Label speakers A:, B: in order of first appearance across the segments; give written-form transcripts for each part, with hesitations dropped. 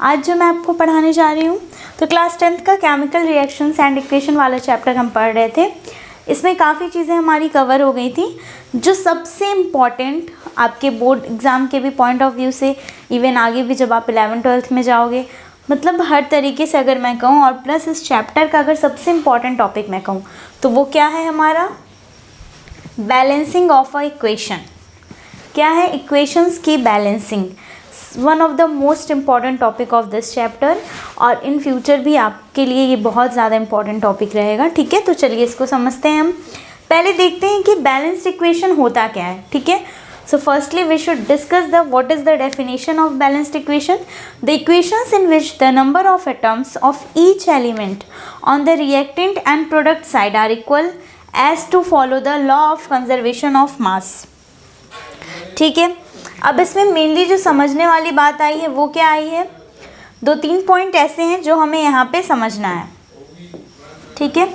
A: आज जो मैं आपको पढ़ाने जा रही हूँ तो क्लास 10th का केमिकल रिएक्शंस एंड इक्वेशन वाला चैप्टर हम पढ़ रहे थे। इसमें काफ़ी चीज़ें हमारी कवर हो गई थी जो सबसे इम्पॉर्टेंट आपके बोर्ड एग्ज़ाम के भी पॉइंट ऑफ व्यू से, इवन आगे भी जब आप 11th-12th में जाओगे, मतलब हर तरीके से अगर मैं कहूँ, और प्लस इस चैप्टर का अगर सबसे इम्पॉर्टेंट टॉपिक मैं कहूँ तो वो क्या है हमारा बैलेंसिंग ऑफ अ इक्वेशन। क्या है? इक्वेशंस की balancing, one of the most important topic of this chapter, और इन फ्यूचर भी आपके लिए ये बहुत ज़्यादा इम्पॉर्टेंट टॉपिक रहेगा। ठीक है, तो चलिए इसको समझते हैं। हम पहले देखते हैं कि बैलेंस्ड इक्वेशन होता क्या है। ठीक है, so firstly we should discuss the what is the definition of balanced equation. The equations in which the number of atoms of each element on the reactant and product side are equal as to follow the law of conservation of mass. ठीक है, अब इसमें mainly जो समझने वाली बात आई है वो क्या आई है, 2-3 पॉइंट ऐसे हैं जो हमें यहाँ पे समझना है। ठीक है,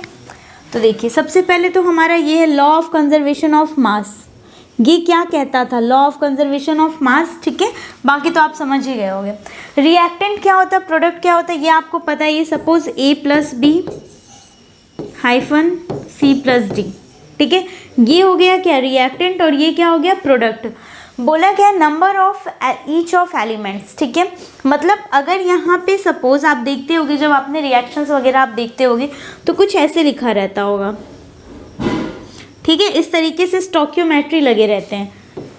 A: तो देखिए सबसे पहले तो हमारा ये है लॉ ऑफ कंजर्वेशन ऑफ मास। ये क्या कहता था? लॉ ऑफ कंजर्वेशन ऑफ मास। ठीक है, बाकी तो आप समझ ही गए होंगे। रिएक्टेंट क्या होता है, प्रोडक्ट क्या होता है, ये आपको पता है। ये suppose A + B - C + D। ठीक है, ये हो गया क्या रिएक्टेंट, और ये क्या हो गया प्रोडक्ट। बोला क्या, number of each of elements. ठीक है, मतलब अगर यहाँ पे सपोज आप देखते होगे, जब आपने रिएक्शंस वगैरह आप देखते होगे तो कुछ ऐसे लिखा रहता होगा। ठीक है, इस तरीके से स्टोकियोमेट्री लगे रहते हैं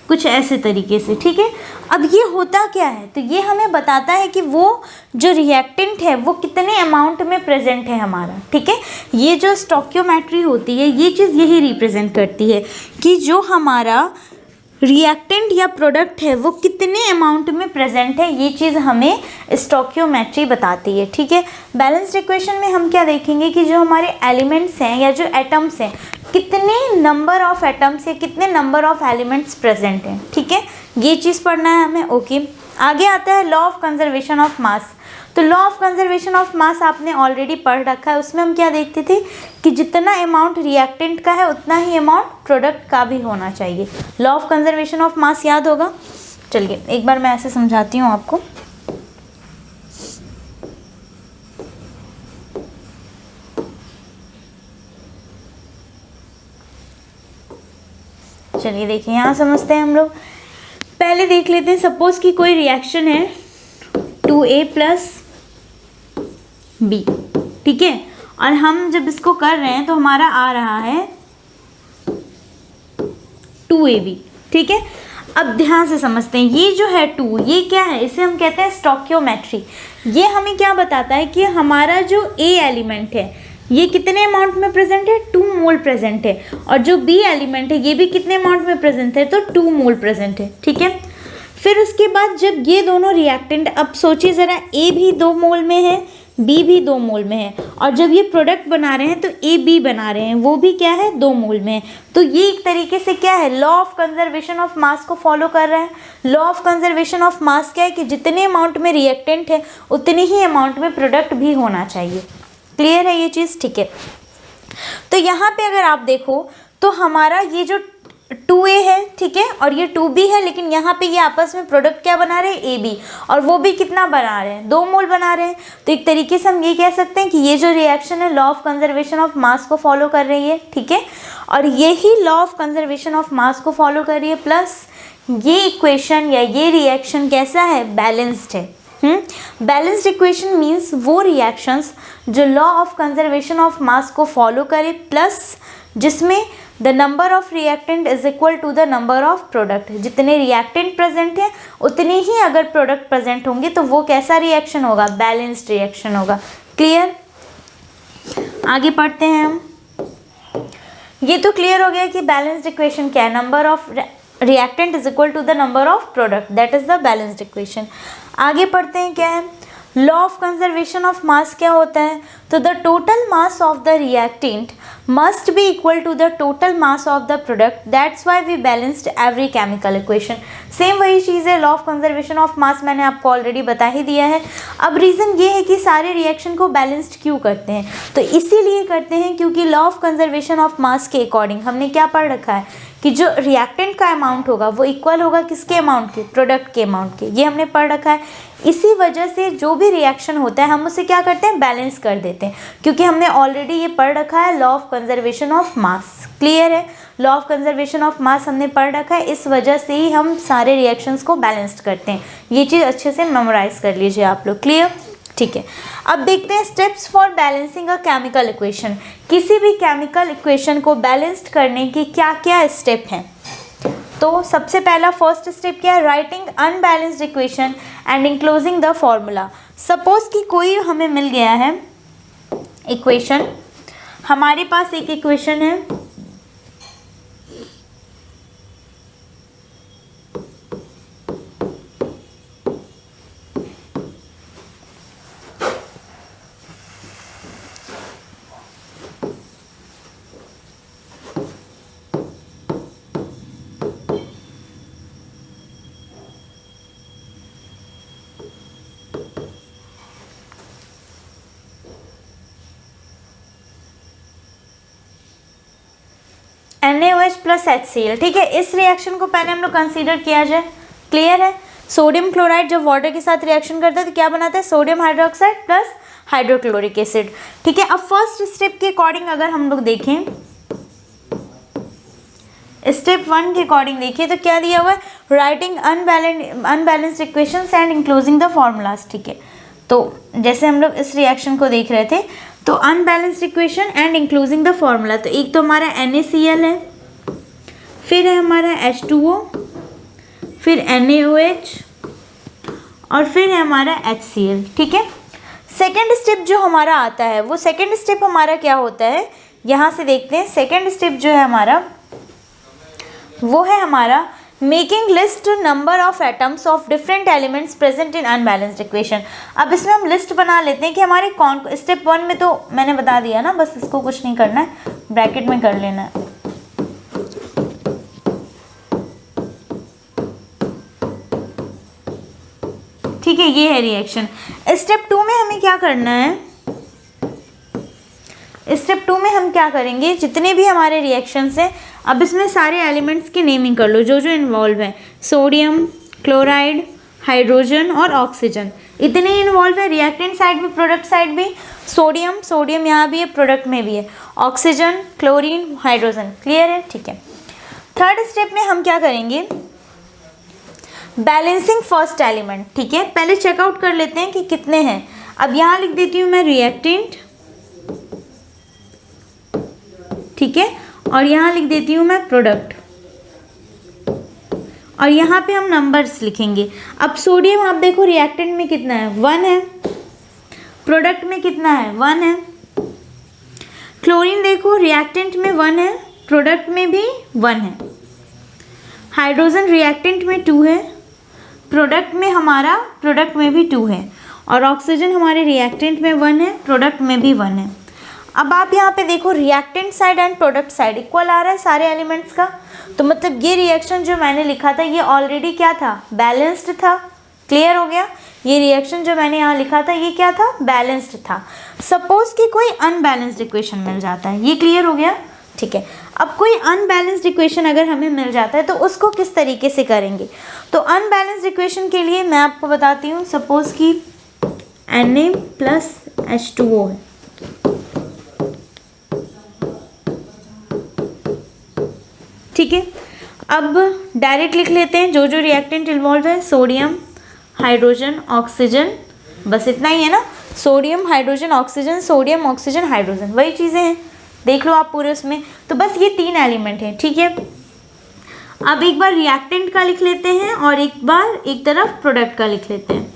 A: कुछ ऐसे तरीके से। ठीक है, अब ये होता क्या है, तो ये हमें बताता है कि वो जो रिएक्टेंट है वो कितने अमाउंट में प्रेजेंट है हमारा। ठीक है, ये जो स्टोकियोमेट्री होती है ये चीज़ यही रिप्रेजेंट करती है कि जो हमारा रिएक्टेंट या प्रोडक्ट है वो कितने अमाउंट में प्रेजेंट है, ये चीज़ हमें स्टोकियोमेट्री बताती है। ठीक है, बैलेंस्ड इक्वेशन में हम क्या देखेंगे कि जो हमारे एलिमेंट्स हैं या जो एटम्स हैं, कितने नंबर ऑफ एटम्स या कितने नंबर ऑफ एलिमेंट्स प्रेजेंट हैं। ठीक है, ये चीज़ पढ़ना है हमें। ओके, आगे आता है law of conservation of mass. तो law of conservation of mass आपने ऑलरेडी पढ़ रखा है। उसमें हम क्या देखते थे कि जितना अमाउंट रिएक्टेंट का है उतना ही अमाउंट प्रोडक्ट का भी होना चाहिए। लॉ ऑफ कंजर्वेशन ऑफ मास याद होगा। चलिए एक बार मैं ऐसे समझाती हूँ आपको। चलिए देखिए यहाँ समझते हैं हम लोग। पहले देख लेते हैं, सपोज कि कोई रिएक्शन है 2A + B। ठीक है, और हम जब इसको कर रहे हैं तो हमारा आ रहा है 2AB। ठीक है, अब ध्यान से समझते हैं, ये जो है 2, ये क्या है, इसे हम कहते हैं स्टोकियोमेट्री। ये हमें क्या बताता है कि हमारा जो A एलिमेंट है ये कितने अमाउंट में प्रेजेंट है, 2 मोल प्रेजेंट है, और जो B एलिमेंट है ये भी कितने अमाउंट में प्रेजेंट है, तो 2 मोल प्रेजेंट है। ठीक है, फिर उसके बाद जब ये दोनों रिएक्टेंट, अब सोचिए ज़रा, A भी 2 मोल में है, B भी 2 मोल में है, और जब ये प्रोडक्ट बना रहे हैं तो AB बना रहे हैं, वो भी क्या है 2 मोल में है। तो ये एक तरीके से क्या है, law of conservation of mass को फॉलो कर रहा है। Law of conservation of mass क्या है कि जितने अमाउंट में रिएक्टेंट है उतने ही अमाउंट में प्रोडक्ट भी होना चाहिए। क्लियर है ये चीज़? ठीक है, तो यहाँ पे अगर आप देखो तो हमारा ये जो 2A है, ठीक है, और ये 2B है, लेकिन यहाँ पे ये आपस में प्रोडक्ट क्या बना रहे हैं, AB, और वो भी कितना बना रहे हैं, 2 मोल बना रहे हैं। तो एक तरीके से हम ये कह सकते हैं कि ये जो रिएक्शन है law of conservation of mass को फॉलो कर रही है। ठीक है, और यही law of conservation of mass को फॉलो कर रही है, प्लस ये इक्वेशन या ये रिएक्शन कैसा है, बैलेंस्ड है। बैलेंस्ड इक्वेशन मीन्स वो रिएक्शंस जो law of conservation of mass को फॉलो करे, प्लस जिसमें the number of reactant is equal to the number of product. जितने रिएक्टेंट प्रेजेंट हैं उतने ही अगर प्रोडक्ट प्रेजेंट होंगे तो वो कैसा रिएक्शन होगा, बैलेंस्ड रिएक्शन होगा। क्लियर? आगे पढ़ते हैं हम। ये तो क्लियर हो गया कि बैलेंस्ड इक्वेशन क्या है, number of reactant is equal to the number of product, that is the balanced equation. आगे पढ़ते हैं क्या है, law of conservation of mass क्या होता है, तो the total mass of the reactant must be equal to the total mass of the product, that's why we balanced every chemical equation. Same वही चीज़ है, law of conservation of mass मैंने आपको already बता ही दिया है। अब रीज़न ये है कि सारे रिएक्शन को बैलेंस्ड क्यों करते हैं, तो इसीलिए करते हैं क्योंकि लॉ ऑफ कंजर्वेशन ऑफ मास के अकॉर्डिंग हमने क्या पढ़ रखा है कि जो रिएक्टेंट का अमाउंट होगा वो इक्वल होगा किसके अमाउंट के, प्रोडक्ट के अमाउंट के। ये हमने पढ़ रखा है। इसी वजह से जो भी रिएक्शन होता है हम उसे क्या करते हैं, बैलेंस कर देते हैं, क्योंकि हमने ऑलरेडी ये पढ़ रखा है, law of conservation of mass. Clear है, law of conservation of mass हमने पढ़ रखा है, इस वजह से ही हम सारे रिएक्शंस को बैलेंस्ड करते हैं। ये चीज़ अच्छे से मेमोराइज कर लीजिए आप लोग। क्लियर, ठीक है। अब देखते हैं steps for balancing a chemical equation. किसी भी केमिकल इक्वेशन को बैलेंस्ड करने की क्या क्या स्टेप हैं। तो सबसे पहला फर्स्ट स्टेप क्या है, writing unbalanced equation and enclosing the formula. Suppose कि कोई हमें मिल गया है इक्वेशन, हमारे पास एक इक्वेशन है, NaOH प्लस HCl। ठीक है, इस रिएक्शन को पहले हम लोग कंसीडर किया जाए। क्लियर है, सोडियम क्लोराइड जब वाटर के साथ रिएक्शन करता है तो क्या बनाता है, sodium hydroxide plus hydrochloric acid. ठीक है, अब फर्स्ट स्टेप के अकॉर्डिंग अगर हम लोग देखें, स्टेप 1 के अकॉर्डिंग देखिए तो क्या दिया हुआ है, writing unbalanced equations and enclosing the formulas. ठीक है, तो जैसे हम लोग इस रिएक्शन को देख रहे थे, तो unbalanced equation and including the formula, तो एक तो हमारा NaCl है, फिर है हमारा H2O, फिर NaOH और फिर है हमारा HCl। ठीक है, सेकेंड स्टेप जो हमारा आता है वो सेकेंड स्टेप हमारा क्या होता है, यहाँ से देखते हैं। सेकेंड स्टेप जो है हमारा वो है हमारा making list number of atoms of different elements present in unbalanced equation. अब इसमें हम लिस्ट बना लेते हैं कि हमारे कौन, स्टेप 1 में तो मैंने बता दिया ना, बस इसको कुछ नहीं करना है, ब्रैकेट में कर लेना है। ठीक है, ये है रिएक्शन। स्टेप 2 में हमें क्या करना है, स्टेप 2 में हम क्या करेंगे, जितने भी हमारे रिएक्शंस हैं, अब इसमें सारे एलिमेंट्स की नेमिंग कर लो जो जो इन्वॉल्व है। सोडियम, क्लोराइड, हाइड्रोजन और ऑक्सीजन, इतने इन्वॉल्व है। रिएक्टेंट साइड में, प्रोडक्ट साइड भी, सोडियम यहाँ भी है, प्रोडक्ट में भी है, ऑक्सीजन, क्लोरीन, हाइड्रोजन। क्लियर है, ठीक है। थर्ड स्टेप में हम क्या करेंगे, बैलेंसिंग फर्स्ट एलिमेंट। ठीक है, पहले चेकआउट कर लेते हैं कि कितने हैं। अब यहाँ लिख देती हूँ मैं रिएक्टेंट, ठीक है, और यहाँ लिख देती हूँ मैं प्रोडक्ट, और यहाँ पे हम नंबर्स लिखेंगे। अब सोडियम आप देखो रिएक्टेंट में कितना है, 1 है, प्रोडक्ट में कितना है, 1 है। क्लोरीन देखो रिएक्टेंट में 1 है, प्रोडक्ट में भी 1 है। हाइड्रोजन रिएक्टेंट में 2 है, प्रोडक्ट में भी 2 है, और ऑक्सीजन हमारे रिएक्टेंट में 1 है, प्रोडक्ट में भी 1 है। अब आप यहाँ पे देखो reactant side and product side equal आ रहा है सारे एलिमेंट्स का, तो मतलब ये रिएक्शन जो मैंने लिखा था ये ऑलरेडी क्या था, बैलेंस्ड था। क्लियर हो गया, ये रिएक्शन जो मैंने यहाँ लिखा था ये क्या था, बैलेंस्ड था। सपोज कि कोई अनबैलेंस्ड इक्वेशन मिल जाता है, ये क्लियर हो गया, ठीक है। अब कोई अनबैलेंस्ड इक्वेशन अगर हमें मिल जाता है तो उसको किस तरीके से करेंगे, तो अनबैलेंस्ड इक्वेशन के लिए मैं आपको बताती हूँ। सपोज कि Na प्लस H2O है, ठीक है। अब डायरेक्ट लिख लेते हैं जो जो रिएक्टेंट इन्वॉल्व है, सोडियम, हाइड्रोजन, ऑक्सीजन, बस इतना ही है ना, sodium, hydrogen, oxygen, sodium, oxygen, hydrogen, वही चीज़ें हैं, देख लो आप पूरे उसमें। तो बस ये 3 एलिमेंट हैं, ठीक है। अब एक बार रिएक्टेंट का लिख लेते हैं और एक बार एक तरफ प्रोडक्ट का लिख लेते हैं,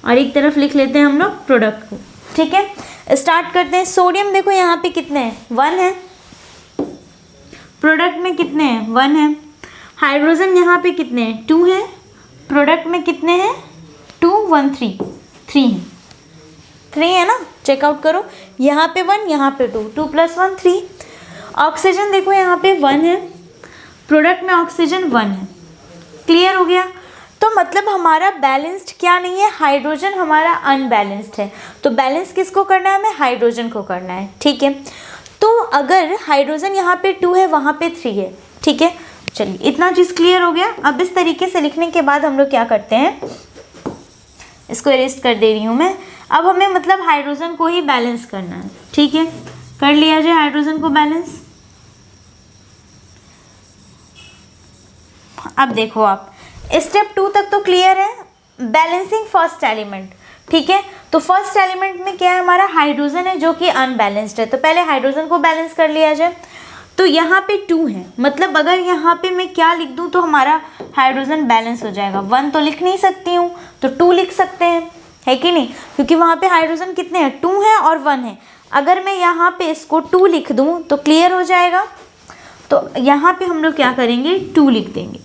A: और एक तरफ लिख लेते हैं हम लोग प्रोडक्ट को, ठीक है। स्टार्ट करते हैं। सोडियम देखो यहाँ पे कितने हैं, 1 है, प्रोडक्ट में कितने हैं, 1 है। हाइड्रोजन यहाँ पे कितने हैं, 2 है, प्रोडक्ट में कितने हैं, 2 1 3 3 है, 3 है ना, चेकआउट करो, यहाँ पे 1, यहाँ पे 2, 2 + 1 3। ऑक्सीजन देखो यहाँ पे 1 है, प्रोडक्ट में ऑक्सीजन 1 है। क्लियर हो गया। तो मतलब हमारा बैलेंस्ड क्या नहीं है, हाइड्रोजन हमारा अनबैलेंस्ड है। तो बैलेंस किसको करना है, हमें हाइड्रोजन को करना है, ठीक है। तो अगर हाइड्रोजन यहाँ पे 2 है, वहाँ पे 3 है, ठीक है। चलिए इतना चीज़ क्लियर हो गया। अब इस तरीके से लिखने के बाद हम लोग क्या करते हैं, इसको इरेज कर दे रही हूँ मैं। अब हमें मतलब हाइड्रोजन को ही बैलेंस करना है, ठीक है। कर लिया जाए हाइड्रोजन को बैलेंस। अब देखो आप स्टेप 2 तक तो क्लियर है, बैलेंसिंग फर्स्ट एलिमेंट, ठीक है। तो फर्स्ट एलिमेंट में क्या है, हमारा हाइड्रोजन है जो कि अनबैलेंस्ड है। तो पहले हाइड्रोजन को बैलेंस कर लिया जाए। तो यहाँ पे 2 है, मतलब अगर यहाँ पे मैं क्या लिख दूँ तो हमारा हाइड्रोजन बैलेंस हो जाएगा। 1 तो लिख नहीं सकती हूँ, तो 2 लिख सकते हैं, है कि नहीं, क्योंकि वहाँ पे हाइड्रोजन कितने हैं, 2 है और 1 है। अगर मैं यहाँ पे इसको 2 लिख दूँ तो क्लियर हो जाएगा। तो यहाँ पे हम लोग क्या करेंगे, 2 लिख देंगे,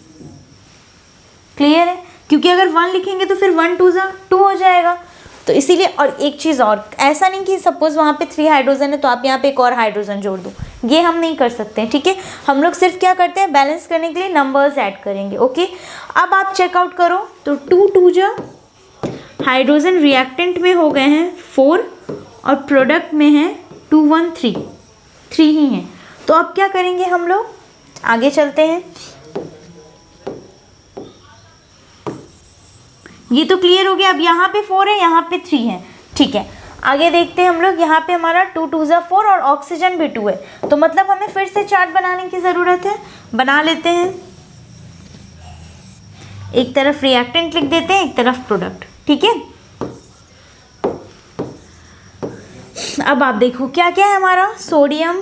A: क्लियर है, क्योंकि अगर 1 लिखेंगे तो फिर 1 2 2 हो जाएगा। तो इसीलिए, और एक चीज़ और, ऐसा नहीं कि सपोज वहाँ पे 3 हाइड्रोजन है तो आप यहाँ पे एक और हाइड्रोजन जोड़ दो, ये हम नहीं कर सकते हैं, ठीक है। हम लोग सिर्फ क्या करते हैं, बैलेंस करने के लिए नंबर्स ऐड करेंगे, ओके। अब आप चेकआउट करो तो 2 2 जा, हाइड्रोजन रिएक्टेंट में हो गए हैं 4 और प्रोडक्ट में है 2 1 3 ही हैं। तो अब क्या करेंगे, हम लोग आगे चलते हैं। ये तो क्लियर हो गया। अब यहाँ पे 4 है, यहाँ पे 3 है, ठीक है। आगे देखते हैं हम लोग, यहाँ पे हमारा 2 2 4 और ऑक्सीजन भी 2 है। तो मतलब हमें फिर से चार्ट बनाने की ज़रूरत है, बना लेते हैं। एक तरफ रिएक्टेंट लिख देते हैं, एक तरफ प्रोडक्ट, ठीक है। अब आप देखो क्या क्या है हमारा, सोडियम,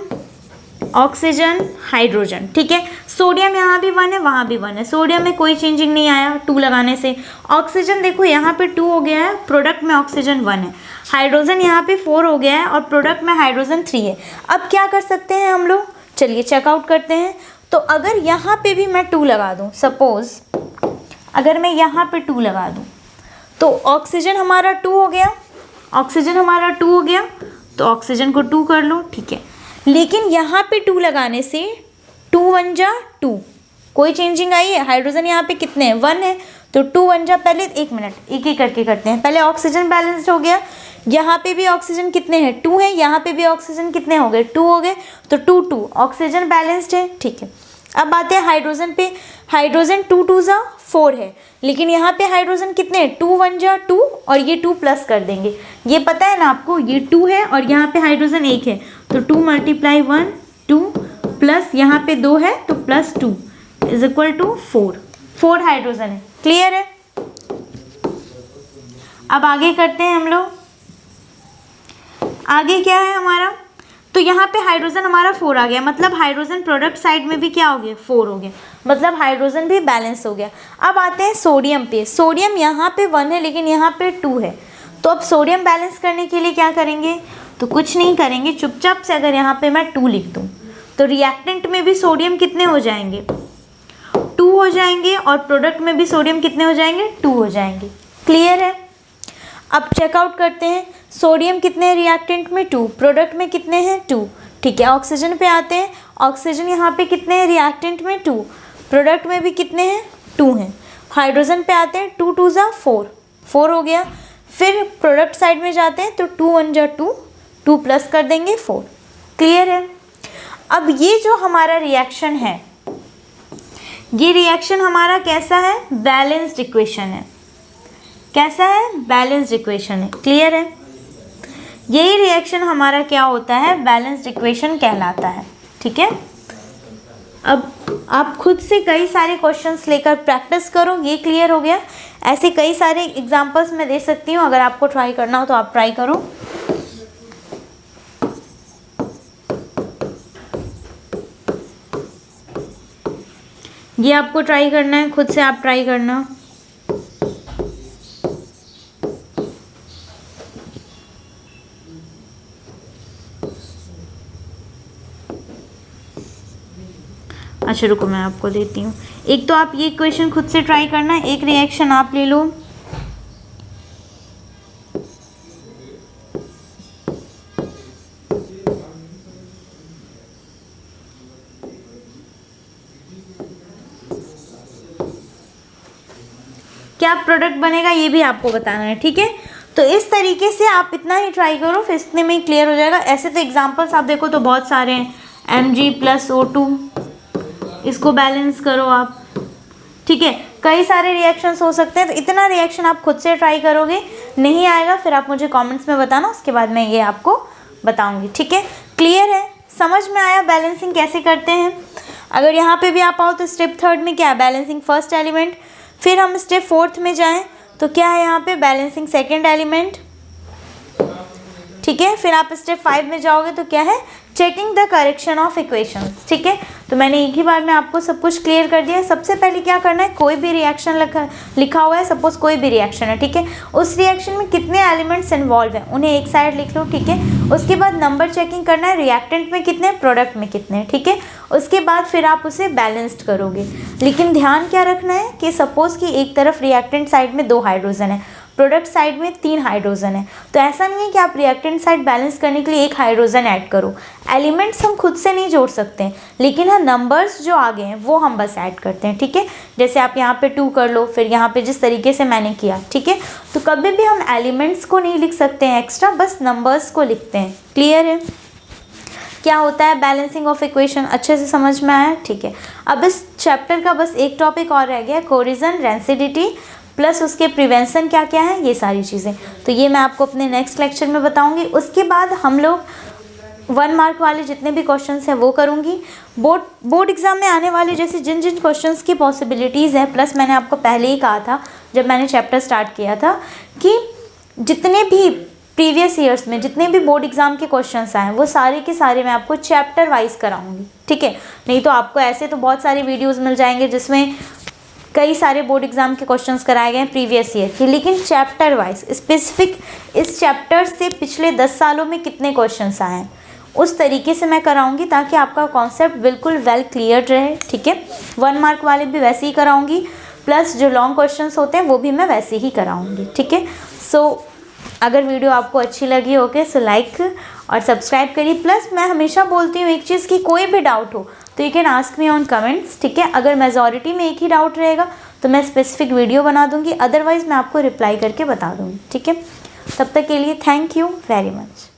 A: ऑक्सीजन, हाइड्रोजन, ठीक है। सोडियम यहाँ भी 1 है, वहाँ भी 1 है, सोडियम में कोई चेंजिंग नहीं आया 2 लगाने से। ऑक्सीजन देखो यहाँ पे 2 हो गया है, प्रोडक्ट में ऑक्सीजन 1 है। हाइड्रोजन यहाँ पे 4 हो गया है और प्रोडक्ट में हाइड्रोजन 3 है। अब क्या कर सकते हैं हम लोग, चलिए चेकआउट करते हैं। तो अगर यहाँ पे भी मैं 2 लगा दूँ, सपोज अगर मैं यहाँ पे 2 लगा दूँ तो ऑक्सीजन हमारा 2 हो गया, ऑक्सीजन हमारा 2 हो गया, तो ऑक्सीजन को 2 कर लो, ठीक है। लेकिन यहाँ पे 2 लगाने से 2 1 जा 2, कोई चेंजिंग आई है, हाइड्रोजन यहाँ पे कितने हैं, 1 है, तो 2 1 जा, पहले एक मिनट एक एक करके करते हैं। पहले ऑक्सीजन बैलेंस्ड हो गया, यहाँ पे भी ऑक्सीजन कितने हैं, 2 है, यहाँ पे भी ऑक्सीजन कितने हो गए, 2 हो गए, तो 2 2 ऑक्सीजन बैलेंस्ड है, ठीक है। अब आते हैं हाइड्रोजन पे, हाइड्रोजन 2 2 जा 4 है, लेकिन यहाँ पे हाइड्रोजन कितने हैं, 2 1 जा 2 और ये 2 प्लस कर देंगे। ये पता है ना आपको, ये 2 है और यहाँ पे हाइड्रोजन 1 है, तो 2 × 1 2 प्लस यहाँ पे 2 है तो plus 2 is equal to 4 hydrogen है, क्लियर है। अब आगे करते हैं हम लोग, आगे क्या है हमारा, तो यहाँ पे हाइड्रोजन हमारा 4 आ गया, मतलब हाइड्रोजन प्रोडक्ट साइड में भी क्या हो गया, 4 हो गया, मतलब हाइड्रोजन भी बैलेंस हो गया। अब आते हैं सोडियम पे, सोडियम यहाँ पे 1 है लेकिन यहाँ पे 2 है, तो अब सोडियम बैलेंस करने के लिए क्या करेंगे, तो कुछ नहीं करेंगे, चुपचाप से अगर यहाँ पे मैं 2 लिख दूँ तो रिएक्टेंट में भी सोडियम कितने हो जाएंगे, 2 हो जाएंगे, और प्रोडक्ट में भी सोडियम कितने हो जाएंगे, 2 हो जाएंगे, क्लियर है। अब चेकआउट करते हैं, सोडियम कितने हैं रिएक्टेंट में, 2, प्रोडक्ट में कितने हैं, 2, ठीक है। ऑक्सीजन पे आते हैं, ऑक्सीजन यहाँ पे कितने हैं रिएक्टेंट में, 2, प्रोडक्ट में भी कितने हैं, 2 हैं। हाइड्रोजन पे आते हैं, 2 2 जा 4 हो गया, फिर प्रोडक्ट साइड में जाते हैं तो 2 1 जा 2 प्लस कर देंगे 4, क्लियर है। अब ये जो हमारा रिएक्शन है, ये रिएक्शन हमारा कैसा है, बैलेंस्ड इक्वेशन है, कैसा है, बैलेंस्ड इक्वेशन है, क्लियर है। यही रिएक्शन हमारा क्या होता है, बैलेंस्ड इक्वेशन कहलाता है, ठीक है। अब आप खुद से कई सारे क्वेश्चंस लेकर प्रैक्टिस करो, ये क्लियर हो गया। ऐसे कई सारे एग्जांपल्स मैं दे सकती हूँ, अगर आपको ट्राई करना हो तो आप ट्राई करो। ये आपको ट्राई करना है, खुद से आप ट्राई करना। अच्छा रुको मैं आपको देती हूँ, एक तो आप ये क्वेश्चन खुद से ट्राई करना, एक रिएक्शन आप ले लो। क्या प्रोडक्ट बनेगा ये भी आपको बताना है, ठीक है। तो इस तरीके से आप इतना ही ट्राई करो, फिर इतने में ही क्लियर हो जाएगा। ऐसे तो एग्जांपल्स आप देखो तो बहुत सारे हैं, Mg+O2, इसको बैलेंस करो आप, ठीक है। कई सारे रिएक्शंस हो सकते हैं, तो इतना रिएक्शन आप खुद से ट्राई करोगे, नहीं आएगा फिर आप मुझे कमेंट्स में बताना, उसके बाद मैं ये आपको बताऊंगी, ठीक है। क्लियर है, समझ में आया बैलेंसिंग कैसे करते हैं। अगर यहाँ पे भी आप आओ तो स्टेप 3 में क्या है, बैलेंसिंग फर्स्ट एलिमेंट। फिर हम स्टेप 4 में जाएं तो क्या है यहाँ पे, बैलेंसिंग सेकेंड एलिमेंट, ठीक है। फिर आप स्टेप 5 में जाओगे तो क्या है, checking the correction of equations, ठीक है। तो मैंने एक ही बार में आपको सब कुछ क्लियर कर दिया है। सबसे पहले क्या करना है, कोई भी रिएक्शन लिखा हुआ है, सपोज कोई भी रिएक्शन है, ठीक है। उस रिएक्शन में कितने एलिमेंट्स इन्वॉल्व हैं उन्हें एक साइड लिख लो, ठीक है। उसके बाद नंबर चेकिंग करना है, रिएक्टेंट में कितने, प्रोडक्ट में कितने, ठीक है। उसके बाद फिर आप उसे बैलेंस्ड करोगे। लेकिन ध्यान क्या रखना है कि सपोज कि एक तरफ रिएक्टेंट साइड में 2 हाइड्रोजन है, प्रोडक्ट साइड में 3 हाइड्रोजन है, तो ऐसा नहीं है कि आप रिएक्टेंट साइड बैलेंस करने के लिए 1 हाइड्रोजन ऐड करो। एलिमेंट्स हम खुद से नहीं जोड़ सकते हैं, लेकिन हाँ नंबर्स जो आगे हैं वो हम बस ऐड करते हैं, ठीक है। जैसे आप यहाँ पे 2 कर लो, फिर यहाँ पे जिस तरीके से मैंने किया, ठीक है। तो कभी भी हम एलिमेंट्स को नहीं लिख सकते हैं एक्स्ट्रा, बस नंबर्स को लिखते हैं। क्लियर है क्या होता है बैलेंसिंग ऑफ इक्वेशन, अच्छे से समझ में आया, ठीक है। अब इस चैप्टर का बस एक टॉपिक और रह गया, कोरिजन, रेंसिडिटी प्लस उसके प्रिवेंशन क्या क्या है, ये सारी चीज़ें। तो ये मैं आपको अपने नेक्स्ट लेक्चर में बताऊंगी। उसके बाद हम लोग 1 मार्क वाले जितने भी क्वेश्चंस हैं वो करूंगी। बोर्ड एग्जाम में आने वाले जैसे जिन जिन क्वेश्चंस की पॉसिबिलिटीज़ है, प्लस मैंने आपको पहले ही कहा था जब मैंने चैप्टर स्टार्ट किया था कि जितने भी प्रीवियस ईयर्स में जितने भी बोर्ड एग्जाम के क्वेश्चंस आए वो सारे के सारे मैं आपको चैप्टर वाइज कराऊंगी, ठीक है। नहीं तो आपको ऐसे तो बहुत सारे वीडियोज़ मिल जाएंगे जिसमें कई सारे बोर्ड एग्जाम के क्वेश्चंस कराए गए हैं प्रीवियस ईयर के, लेकिन चैप्टर वाइज स्पेसिफिक इस चैप्टर से पिछले 10 सालों में कितने क्वेश्चंस आए हैं उस तरीके से मैं कराऊंगी, ताकि आपका कॉन्सेप्ट बिल्कुल वेल क्लियर रहे, ठीक है। 1 मार्क वाले भी वैसे ही कराऊंगी, प्लस जो लॉन्ग क्वेश्चंस होते हैं वो भी मैं वैसे ही कराऊंगी, ठीक है। सो अगर वीडियो आपको अच्छी लगी होके सो लाइक और सब्सक्राइब करिए। प्लस मैं हमेशा बोलती हूँ एक चीज़ की कोई भी डाउट हो तो you can ask me on comments, ठीक है। अगर मेजॉरिटी में एक ही डाउट रहेगा तो मैं स्पेसिफिक वीडियो बना दूंगी, अदरवाइज़ मैं आपको रिप्लाई करके बता दूंगी, ठीक है। तब तक के लिए थैंक यू वेरी मच।